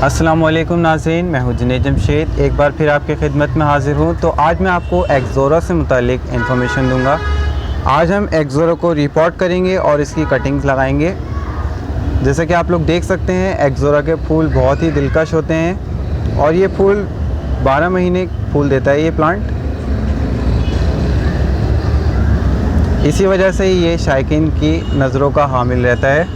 अस्सलामुअलैकुम नाज़रीन, मैं हूँ जुनैद जमशेद। एक बार फिर आपकी खिदमत में हाज़िर हूँ। तो आज मैं आपको एक्सोरा से मुतालिक इन्फॉर्मेशन दूँगा। आज हम एक्सोरा को रिपोर्ट करेंगे और इसकी कटिंग्स लगाएंगे। जैसा कि आप लोग देख सकते हैं, एक्सोरा के फूल बहुत ही दिलकश होते हैं और ये फूल 12 महीने फूल देता है ये प्लांट। इसी वजह से ये शायकीन की नज़रों का हामिल रहता है।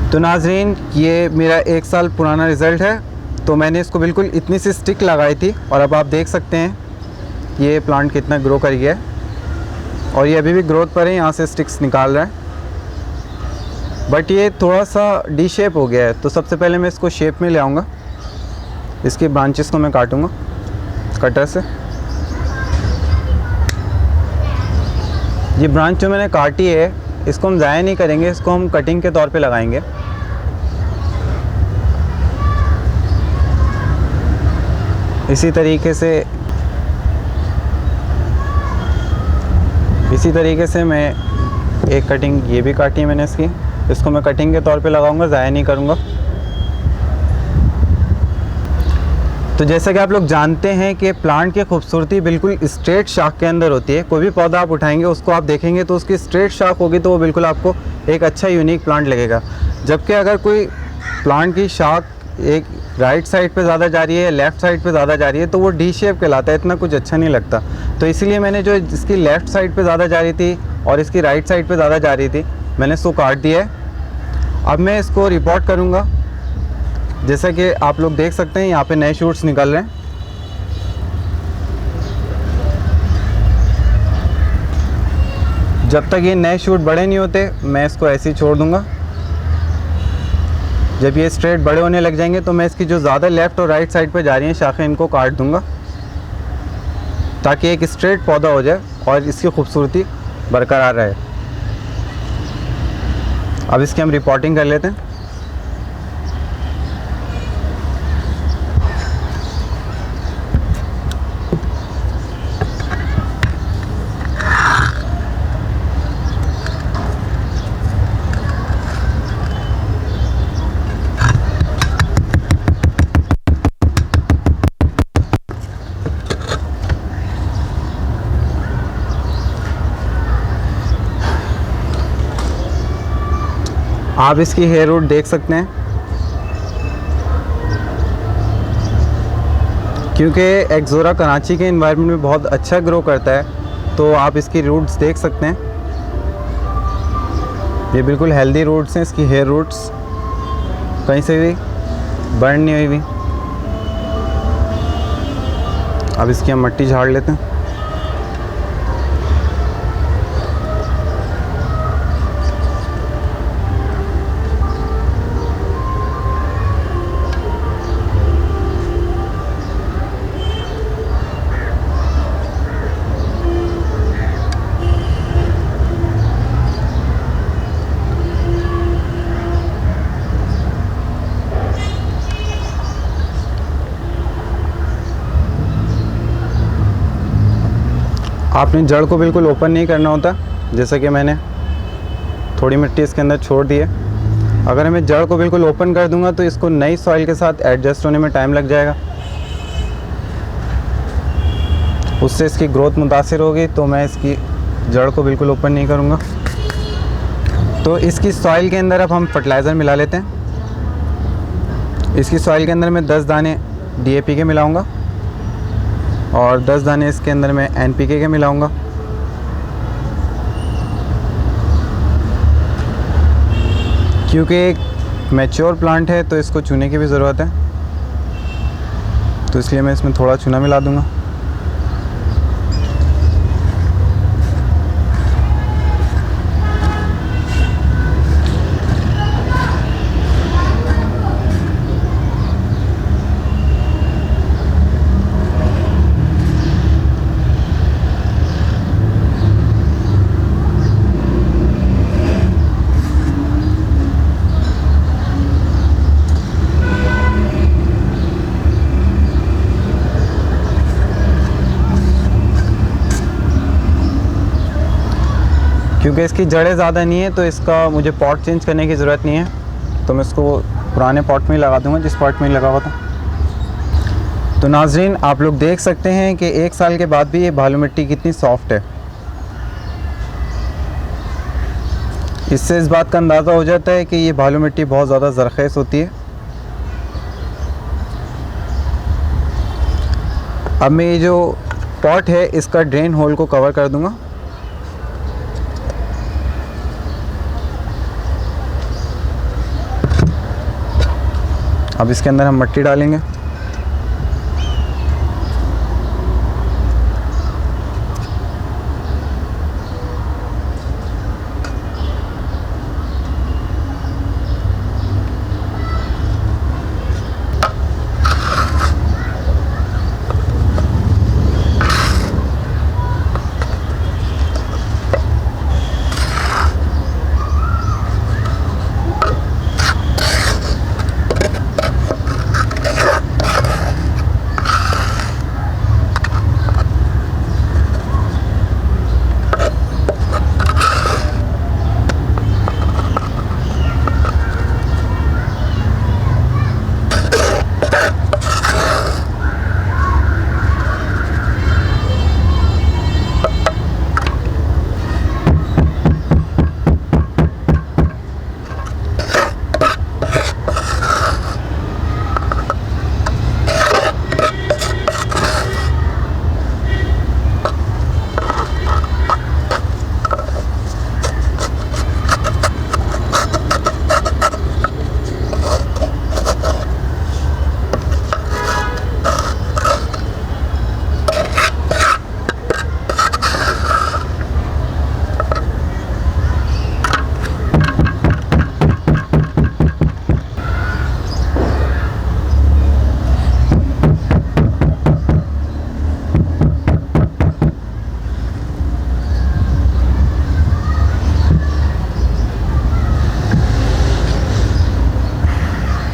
तो नाज़रीन, ये मेरा 1 साल पुराना रिज़ल्ट है। तो मैंने इसको बिल्कुल इतनी सी स्टिक लगाई थी और अब आप देख सकते हैं ये प्लांट कितना ग्रो कर गया है और ये अभी भी ग्रोथ पर है, यहाँ से स्टिक्स निकाल रहा है। बट ये थोड़ा सा डी शेप हो गया है। तो सबसे पहले मैं इसको शेप में ले आऊँगा। इसकी ब्रांचेस को मैं काटूँगा कटर से। ये ब्रांच जो मैंने काटी है, इसको हम ज़ाया नहीं करेंगे, इसको हम कटिंग के तौर पे लगाएंगे। इसी तरीके से मैं एक कटिंग ये भी काटी है मैंने इसको मैं कटिंग के तौर पे लगाऊंगा, ज़ाया नहीं करूंगा। तो जैसा कि आप लोग जानते हैं कि प्लांट की खूबसूरती बिल्कुल स्ट्रेट शाख के अंदर होती है। कोई भी पौधा आप उठाएंगे, उसको आप देखेंगे तो उसकी स्ट्रेट शाख होगी तो वो बिल्कुल आपको एक अच्छा यूनिक प्लांट लगेगा। जबकि अगर कोई प्लांट की शाख एक राइट साइड पे ज़्यादा जा रही है या लेफ़्ट साइड पे ज़्यादा जा रही है तो वो डी शेप कहलाता है, इतना कुछ अच्छा नहीं लगता। तो इसीलिए मैंने जो इसकी लेफ़्ट साइड पे ज़्यादा जा रही थी और इसकी राइट साइड पे ज़्यादा जा रही थी, मैंने इसको काट दिया है। अब मैं इसको रिपोर्ट करूँगा। जैसा कि आप लोग देख सकते हैं, यहाँ पे नए शूट्स निकल रहे हैं। जब तक ये नए शूट बड़े नहीं होते मैं इसको ऐसे ही छोड़ दूँगा। जब ये स्ट्रेट बड़े होने लग जाएंगे तो मैं इसकी जो ज़्यादा लेफ़्ट और राइट साइड पे जा रही हैं शाखें, इनको काट दूँगा ताकि एक स्ट्रेट पौधा हो जाए और इसकी खूबसूरती बरकरार रहे। अब इसकी हम रिपोर्टिंग कर लेते हैं। आप इसकी हेयर रूट देख सकते हैं, क्योंकि एक्सोरा कराची के एनवायरनमेंट में बहुत अच्छा ग्रो करता है। तो आप इसकी रूट्स देख सकते हैं, ये बिल्कुल हेल्दी रूट्स हैं। इसकी हेयर रूट्स कहीं से भी बर्न नहीं हुई। अब इसकी हम मिट्टी झाड़ लेते हैं। आपने जड़ को बिल्कुल ओपन नहीं करना होता, जैसा कि मैंने थोड़ी मिट्टी इसके अंदर छोड़ दी है। अगर मैं जड़ को बिल्कुल ओपन कर दूंगा तो इसको नई सॉइल के साथ एडजस्ट होने में टाइम लग जाएगा, उससे इसकी ग्रोथ मुतासिर होगी। तो मैं इसकी जड़ को बिल्कुल ओपन नहीं करूँगा। तो इसकी सॉइल के अंदर अब हम फर्टिलाइज़र मिला लेते हैं। इसकी सॉइल के अंदर मैं 10 दाने DAP के मिलाऊँगा और 10 दाने इसके अंदर मैं NPK के मिलाऊंगा। क्योंकि एक मैच्योर प्लांट है तो इसको चूने की भी ज़रूरत है, तो इसलिए मैं इसमें थोड़ा चूना मिला दूंगा। क्योंकि इसकी जड़ें ज़्यादा नहीं है तो इसका मुझे पॉट चेंज करने की ज़रूरत नहीं है। तो मैं इसको पुराने पॉट में ही लगा दूंगा जिस पॉट में ही लगा हुआ था। तो नाजरीन, आप लोग देख सकते हैं कि 1 साल के बाद भी ये बालू मिट्टी कितनी सॉफ्ट है। इससे इस बात का अंदाज़ा हो जाता है कि ये बालू मिट्टी बहुत ज़्यादा ज़रख़ेज़ होती है। अब मैं ये जो पॉट है इसका ड्रेन होल को कवर कर दूंगा। अब इसके अंदर हम मिट्टी डालेंगे।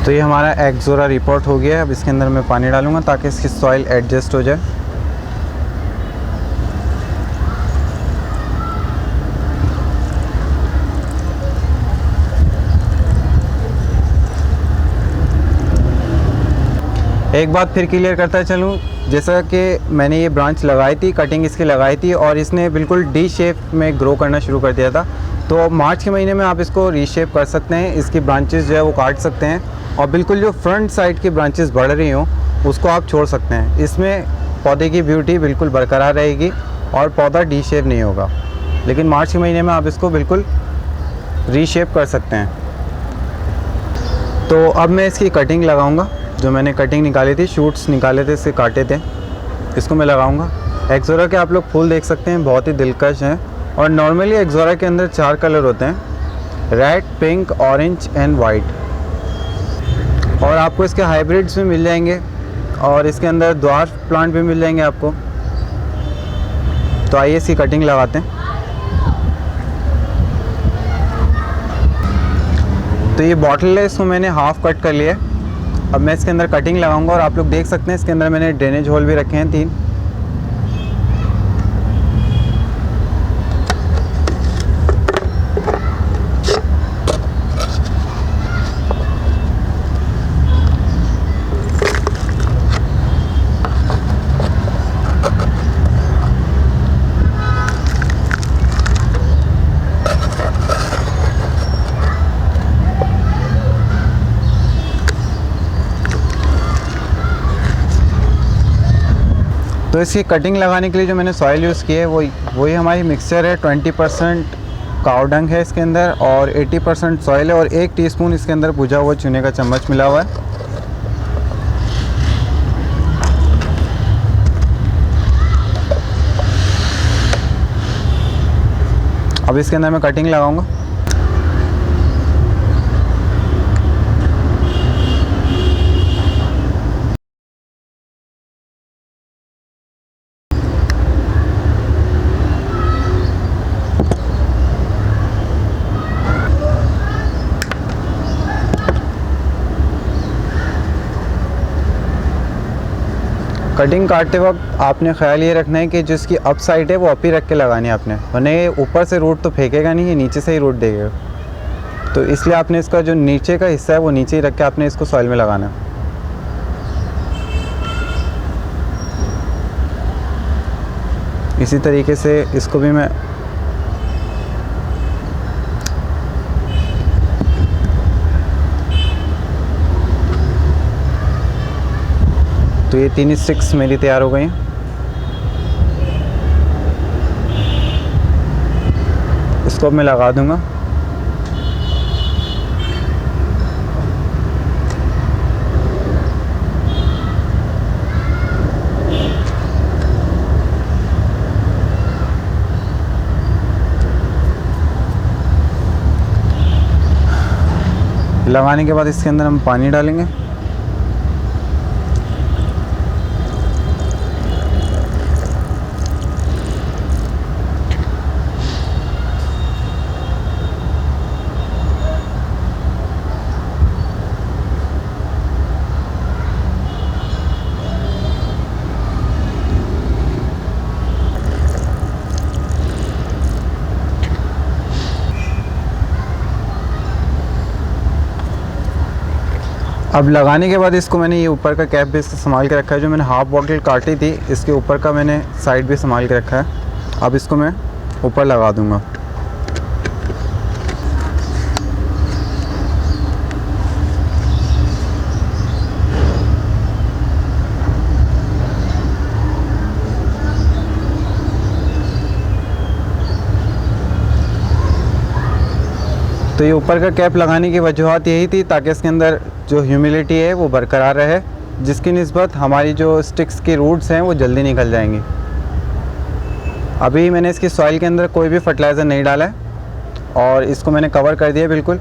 तो ये हमारा एक्सोरा रिपोर्ट हो गया है। अब इसके अंदर मैं पानी डालूंगा ताकि इसकी सॉइल एडजस्ट हो जाए। एक बात फिर क्लियर करता चलूँ, जैसा कि मैंने ये ब्रांच लगाई थी, कटिंग इसकी लगाई थी और इसने बिल्कुल डी शेप में ग्रो करना शुरू कर दिया था। तो मार्च के महीने में आप इसको रीशेप कर सकते हैं, इसकी ब्रांचेस जो है वो काट सकते हैं और बिल्कुल जो फ्रंट साइड की ब्रांचेस बढ़ रही हों उसको आप छोड़ सकते हैं। इसमें पौधे की ब्यूटी बिल्कुल बरकरार रहेगी और पौधा डी शेप नहीं होगा। लेकिन मार्च के महीने में आप इसको बिल्कुल रीशेप कर सकते हैं। तो अब मैं इसकी कटिंग लगाऊंगा। जो मैंने कटिंग निकाली थी, शूट्स निकाले थे, इससे काटे थे, इसको मैं लगाऊंगा। एक्सोरा के आप लोग फूल देख सकते हैं, बहुत ही दिलकश हैं। और नॉर्मली एक्सोरा के अंदर 4 कलर होते हैं, red, pink, orange and white. और आपको इसके हाइब्रिड्स भी मिल जाएंगे और इसके अंदर ड्वार्फ प्लांट भी मिल जाएंगे आपको। तो आइए इसकी कटिंग लगाते हैं। तो ये बॉटल है, इसको मैंने हाफ़ कट कर लिया है। अब मैं इसके अंदर कटिंग लगाऊंगा और आप लोग देख सकते हैं इसके अंदर मैंने ड्रेनेज होल भी रखे हैं 3। तो इसकी कटिंग लगाने के लिए जो मैंने सॉइल यूज़ की है वही हमारी मिक्सचर है। 20% काव डंग है इसके अंदर और 80% सॉइल है और 1 टीस्पून इसके अंदर भुजा हुआ चूने का चम्मच मिला हुआ है। अब इसके अंदर मैं कटिंग लगाऊंगा। कटिंग काटते वक्त आपने ख्याल ये रखना है कि जिसकी अप साइड है वो अप ही रख के लगानी है आपने, वरना ये ऊपर से रूट तो फेंकेगा नहीं, ये नीचे से ही रूट देगा। तो इसलिए आपने इसका जो नीचे का हिस्सा है वो नीचे ही रख के आपने इसको सॉइल में लगाना है। इसी तरीके से इसको भी मैं तो ये 3 स्टिक्स मेरी तैयार हो गई हैं। इसको अब मैं लगा दूंगा। लगाने के बाद इसके अंदर हम पानी डालेंगे। अब लगाने के बाद इसको मैंने ये ऊपर का कैप भी इसका संभाल के रखा है। जो मैंने हाफ़ बॉटल काटी थी इसके ऊपर का मैंने साइड भी संभाल के रखा है। अब इसको मैं ऊपर लगा दूंगा। तो ये ऊपर का कैप लगाने की वजूहत यही थी ताकि इसके अंदर जो ह्यूमिडिटी है वो बरकरार रहे, जिसकी निस्बत हमारी जो स्टिक्स की रूट्स हैं वो जल्दी निकल जाएंगी। अभी मैंने इसकी सॉइल के अंदर कोई भी फर्टिलाइज़र नहीं डाला है और इसको मैंने कवर कर दिया बिल्कुल।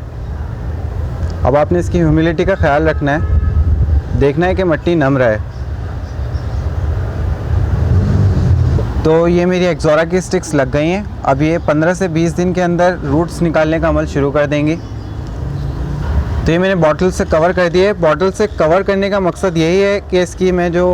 अब आपने इसकी ह्यूमिडिटी का ख्याल रखना है, देखना है कि मिट्टी नम रहे। तो ये मेरी एक्सोरा की स्टिक्स लग गई हैं। अब ये 15 से 20 दिन के अंदर रूट्स निकालने का अमल शुरू कर देंगी। तो ये मैंने बॉटल से कवर कर दिया है। बॉटल से कवर करने का मकसद यही है कि इसकी मैं जो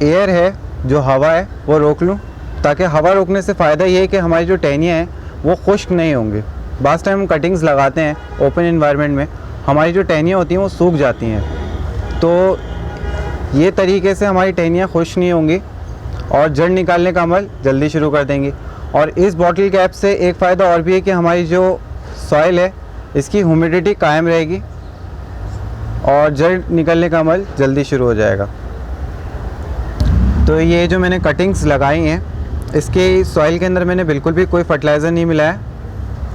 एयर है, जो हवा है, वो रोक लूँ, ताकि हवा रोकने से फ़ायदा ये है कि हमारी जो टहनियाँ हैं वो खुश्क नहीं होंगी। बास टाइम हम कटिंग्स लगाते हैं ओपन इन्वायरमेंट में, हमारी जो टहनियाँ होती हैं वो सूख जाती हैं। तो ये तरीके से हमारी टहनियाँ खुश्क नहीं होंगी और जड़ निकालने का अमल जल्दी शुरू कर देंगी। और इस बॉटल कैप से एक फ़ायदा और भी है कि हमारी जो सॉइल है इसकी ह्यूमिडिटी कायम रहेगी और जड़ निकलने का अमल जल्दी शुरू हो जाएगा। तो ये जो मैंने कटिंग्स लगाई हैं इसके सॉइल के अंदर मैंने बिल्कुल भी कोई फर्टिलाइज़र नहीं मिलाया।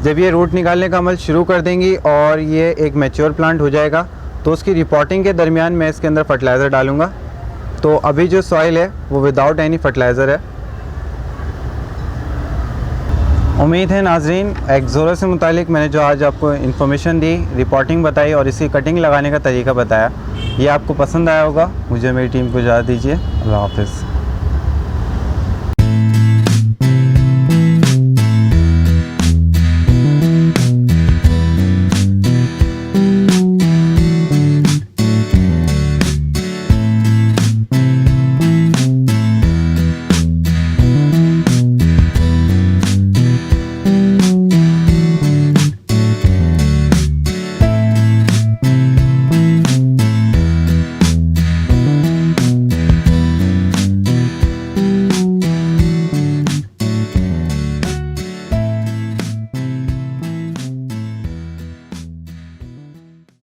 जब ये रूट निकालने का अमल शुरू कर देंगी और ये एक मैच्योर प्लांट हो जाएगा तो उसकी रिपोर्टिंग के दरमियान मैं इसके अंदर फर्टिलाइज़र डालूँगा। तो अभी जो सॉइल है वो विदाउट एनी फर्टिलाइज़र है। उम्मीद है नाजरीन एक्सोरा से मुतालिक मैंने जो आज आपको इन्फॉर्मेशन दी, रिपोर्टिंग बताई और इसी कटिंग लगाने का तरीका बताया, ये आपको पसंद आया होगा। मुझे मेरी टीम को इजाज़त दीजिए। अल्लाह हाफ़िज़।